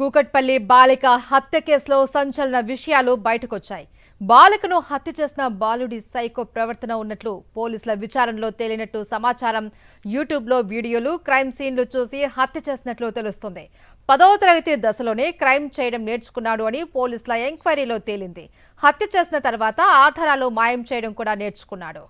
కూకట్పల్లి బాలిక హత్య కేసులో సంచలన విషయాలు బయటకొచ్చాయి. బాలికను హత్య చేసిన బాలుడి సైకో ప్రవర్తన ఉన్నట్లు పోలీసుల విచారణలో తేలినట్టు సమాచారం. యూట్యూబ్లో వీడియోలు, క్రైమ్ సీన్లు చూసి హత్య చేసినట్లు తెలుస్తుంది. 10వ తరగతి దశలోనే క్రైమ్ చేయడం నేర్చుకున్నాడు అని పోలీసుల ఎంక్వైరీలో తేలింది. హత్య చేసిన తర్వాత ఆధారాలు మాయం చేయడం కూడా నేర్చుకున్నాడు.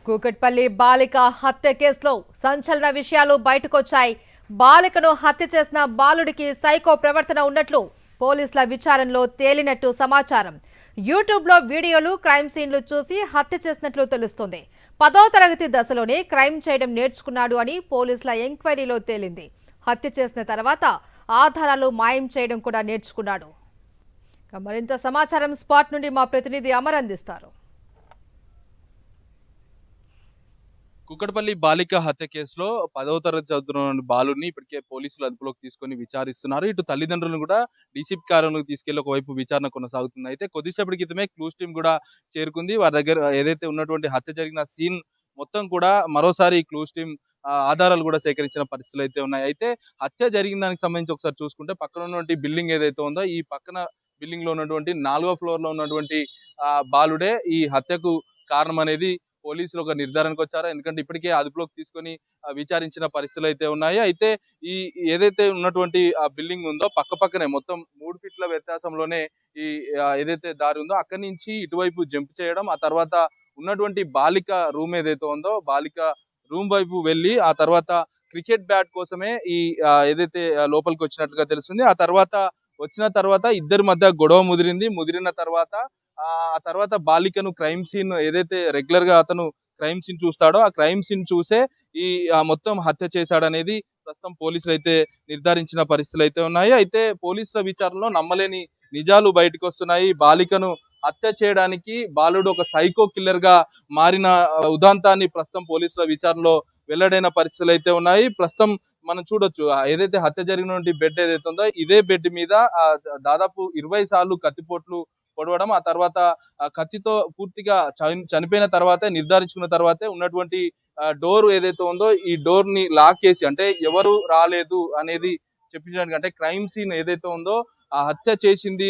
కూకట్పల్లి బాలిక హత్య కేసులో సంచలన విషయాలు బయటకొచ్చాయి. బాలికను హత్య చేసిన బాలుడికి సైకో ప్రవర్తన ఉన్నట్లు పోలీసుల విచారణలో తేలినట్టు సమాచారం. యూట్యూబ్లో వీడియోలు, క్రైమ్ సీన్లు చూసి హత్య చేసినట్లు తెలుస్తుంది. 10వ తరగతి దశలోనే క్రైమ్ చేయడం నేర్చుకున్నాడు అని పోలీసుల ఎంక్వైరీలో తేలింది. హత్య చేసిన తర్వాత ఆధారాలు మాయం చేయడం కూడా నేర్చుకున్నాడు. మరింత సమాచారం స్పాట్ నుండి మా ప్రతినిధి అమర్ అందిస్తారు. కుక్కడపల్లి బాలిక హత్య కేసులో 10వ తరగతి చదువుతున్న బాలుని ఇప్పటికే పోలీసులు అదుపులోకి తీసుకొని విచారిస్తున్నారు. ఇటు తల్లిదండ్రులను కూడా డీసీపీ కార్యాలయంలోకి తీసుకెళ్లి ఒకవైపు విచారణ కొనసాగుతుంది. అయితే కొద్దిసేపటి క్రితమే క్లూస్ టీమ్ కూడా చేరుకుంది. వారి దగ్గర ఏదైతే ఉన్నటువంటి హత్య జరిగిన సీన్ మొత్తం కూడా మరోసారి క్లూస్ టీమ్ ఆధారాలు కూడా సేకరించిన పరిస్థితులు అయితే ఉన్నాయి. అయితే హత్య జరిగిన దానికి సంబంధించి ఒకసారి చూసుకుంటే పక్కన ఉన్నటువంటి బిల్డింగ్ ఏదైతే ఉందో ఈ పక్కన బిల్డింగ్ లో ఉన్నటువంటి 4వ ఫ్లోర్ లో ఉన్నటువంటి బాలుడే ఈ హత్యకు కారణం అనేది పోలీసులు ఒక నిర్ధారణకు వచ్చారు. ఎందుకంటే ఇప్పటికే అదుపులోకి తీసుకొని విచారించిన పరిస్థితులు అయితే ఉన్నాయి. అయితే ఈ ఏదైతే ఉన్నటువంటి ఆ బిల్డింగ్ ఉందో పక్కనే మొత్తం 3 ఫీట్ల వ్యత్యాసంలోనే ఈ ఏదైతే దారి ఉందో అక్కడి నుంచి ఇటువైపు జంప్ చేయడం, ఆ తర్వాత ఉన్నటువంటి బాలిక రూమ్ ఏదైతే ఉందో బాలిక రూమ్ వైపు వెళ్ళి ఆ తర్వాత క్రికెట్ బ్యాట్ కోసమే ఈ ఏదైతే లోపలికి వచ్చినట్లుగా తెలుస్తుంది. ఆ తర్వాత వచ్చిన తర్వాత ఇద్దరి మధ్య గొడవ ముదిరిన తర్వాత ఆ తర్వాత బాలికను క్రైమ్ సీన్ ఏదైతే రెగ్యులర్ గా అతను క్రైమ్ సీన్ చూస్తాడో ఆ క్రైమ్ సీన్ చూసే ఈ మొత్తం హత్య చేశాడనేది ప్రస్తుతం పోలీసులు అయితే నిర్ధారించిన పరిస్థితులు అయితే ఉన్నాయి. అయితే పోలీసుల విచారణలో నమ్మలేని నిజాలు బయటకు వస్తున్నాయి. బాలికను హత్య చేయడానికి బాలుడు ఒక సైకో కిల్లర్ గా మారిన ఉదాంతాన్ని ప్రస్తుతం పోలీసుల విచారణలో వెల్లడైన పరిస్థితులు అయితే ఉన్నాయి. ప్రస్తుతం మనం చూడొచ్చు ఏదైతే హత్య జరిగినటువంటి బెడ్ ఏదైతే ఉందో ఇదే బెడ్ మీద దాదాపు 20 సార్లు కత్తిపోట్లు పొడవడం, ఆ తర్వాత కత్తితో పూర్తిగా చనిపోయిన తర్వాతే నిర్ధారించుకున్న తర్వాతే ఉన్నటువంటి డోర్ ఏదైతే ఉందో ఈ డోర్ ని లాక్ చేసి అంటే ఎవరు రాలేదు అనేది చెప్పించడానికి అంటే క్రైమ్ సీన్ ఏదైతే ఉందో ఆ హత్య చేసింది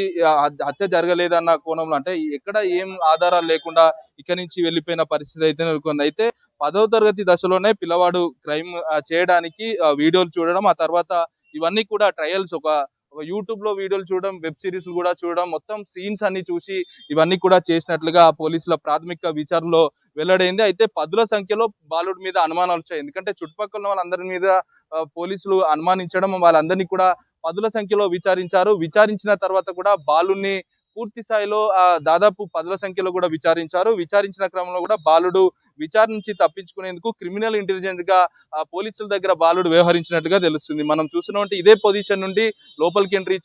హత్య జరగలేదన్న కోణంలో అంటే ఎక్కడ ఏం ఆధారాలు లేకుండా ఇక్కడి నుంచి వెళ్ళిపోయిన పరిస్థితి అయితే నెలకొంది. అయితే 10వ తరగతి దశలోనే పిల్లవాడు క్రైమ్ చేయడానికి వీడియోలు చూడడం, ఆ తర్వాత ఇవన్నీ కూడా ట్రయల్స్ ఒక యూట్యూబ్ లో వీడియోలు చూడడం, వెబ్ సిరీస్ కూడా చూడడం, మొత్తం సీన్స్ అన్ని చూసి ఇవన్నీ కూడా చేసినట్లుగా పోలీసుల ప్రాథమిక విచారణలో వెల్లడైంది. అయితే 10ల సంఖ్యలో బాలుడి మీద అనుమానాలు వచ్చాయి. ఎందుకంటే చుట్టుపక్కల వాళ్ళందరి మీద పోలీసులు అనుమానించడం, వాళ్ళందరినీ కూడా 10ల సంఖ్యలో విచారించిన తర్వాత కూడా బాలుడిని పూర్తి స్థాయిలో దాదాపు 10ల సంఖ్యలో కూడా విచారించిన క్రమంలో కూడా బాలుడు విచారణ నుంచి తప్పించుకునేందుకు క్రిమినల్ ఇంటెలిజెంట్ గా పోలీసుల దగ్గర బాలుడు వ్యవహరించినట్టుగా తెలుస్తుంది. మనం చూసినటువంటి ఇదే పొజిషన్ నుండి లోపలికి ఎంట్రీ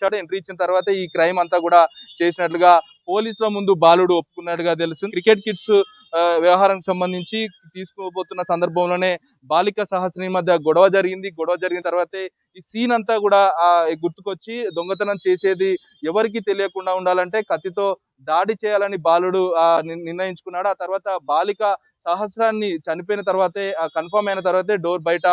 ఇచ్చిన తర్వాత ఈ క్రైమ్ అంతా కూడా చేసినట్లుగా పోలీసుల ముందు బాలుడు ఒప్పుకున్నట్టుగా తెలుస్తుంది. క్రికెట్ కిట్స్ వ్యవహారానికి సంబంధించి తీసుకోబోతున్న సందర్భంలోనే బాలిక సహస్ని మధ్య గొడవ జరిగిన తర్వాతే ఈ సీన్ అంతా కూడా గుర్తుకొచ్చి దొంగతనం చేసేది ఎవరికి తెలియకుండా ఉండాలంటే కత్తితో దాడి చేయాలని బాలుడు నిర్ణయించుకున్నాడు. ఆ తర్వాత బాలిక సహస్రాన్ని చనిపోయిన తర్వాతే కన్ఫర్మ్ అయిన తర్వాతే డోర్ బయట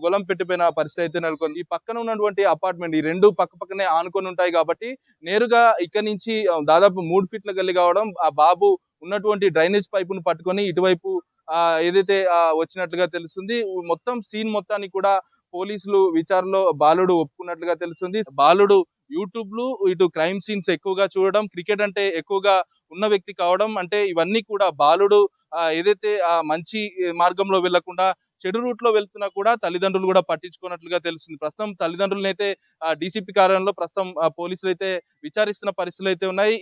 గొలం పెట్టిపోయిన పరిస్థితి అయితే నెలకొంది. ఈ పక్కన ఉన్నటువంటి అపార్ట్మెంట్ ఈ రెండు పక్కనే ఆనుకొని ఉంటాయి కాబట్టి నేరుగా ఇక్కడి నుంచి దాదాపు 3 ఫీట్ల గల్లి కావడం ఆ బాబు ఉన్నటువంటి డ్రైనేజ్ పైపును పట్టుకొని ఇటువైపు ఏదైతే వచ్చినట్లుగా తెలుస్తుంది. మొత్తం సీన్ మొత్తాన్ని కూడా పోలీసులు విచారణలో బాలుడు ఒప్పుకున్నట్లుగా తెలుస్తుంది. బాలుడు యూట్యూబ్ లో ఇటు క్రైమ్ సీన్స్ ఎక్కువగా చూడడం, క్రికెట్ అంటే ఎక్కువగా ఉన్న వ్యక్తి కావడం, అంటే ఇవన్నీ కూడా బాలుడు ఏదైతే మంచి మార్గంలో వెళ్లకుండా చెడు రూట్ లో వెళ్తున్నా కూడా తల్లిదండ్రులు కూడా పట్టించుకున్నట్లుగా తెలుస్తుంది. ప్రస్తుతం తల్లిదండ్రులను అయితే డీసీపీ కార్యాలయంలో ప్రస్తుతం పోలీసులు అయితే విచారిస్తున్న పరిస్థితులు అయితే ఉన్నాయి.